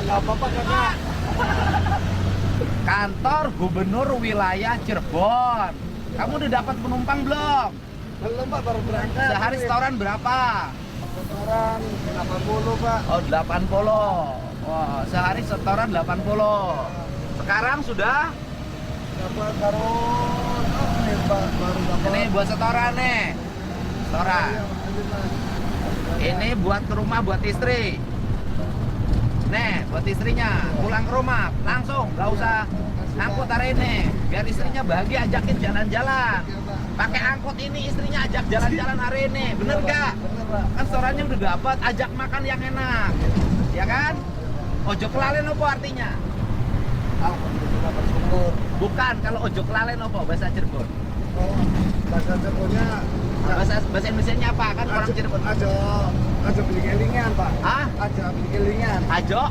nggak apa-apa kakak. Kantor Gubernur Wilayah Cirebon. Kamu udah dapat penumpang belum? Belum pak, baru berangkat. Sehari setoran berapa? Setoran 80 pak. Oh 80. Wah, sehari setoran 80. Sekarang sudah? Dapat baru nih pak, baru dapat. Ini buat setoran nih. Setoran. Ini buat ke rumah buat istri. Nih, buat istrinya pulang ke rumah langsung, nggak usah angkut hari ini. Biar istrinya bahagia, ajakin jalan-jalan. Pakai angkut ini istrinya ajak jalan-jalan hari ini, bener nggak? Bener pak. Kan setorannya udah dapat, ajak makan yang enak, ya kan? Ojo kelalen apa artinya? Alhamdulillah bersyukur. Bukan, kalau ojo kelalen apa bahasa Cirebon? Oh, bahasa Cirebonnya Bahasa Indonesia apa kan orang Cirebon? aja beli kelingan pak. Ah, Aja beli kelingan. ojo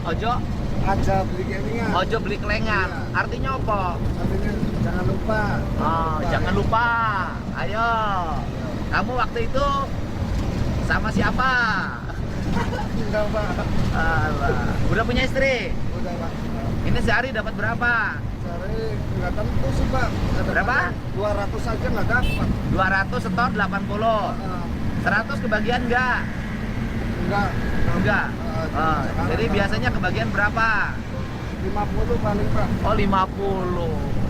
Aja beli kelingan. ojo beli kelengan. Iya. Artinya apa? Artinya jangan lupa. Oh, jangan lupa. Ayo. Kamu waktu itu sama siapa? Enggak pak. Alah. Udah punya istri? Udah pak. Ini sehari dapat berapa? Cari nggak tentu sih pak. Berapa? 200 saja nggak dapat. 200 setor 80. 100 kebagian enggak? Enggak. Enggak. Oh, Sekarang jadi biasanya kebagian berapa? 50 paling pak. Oh, 50.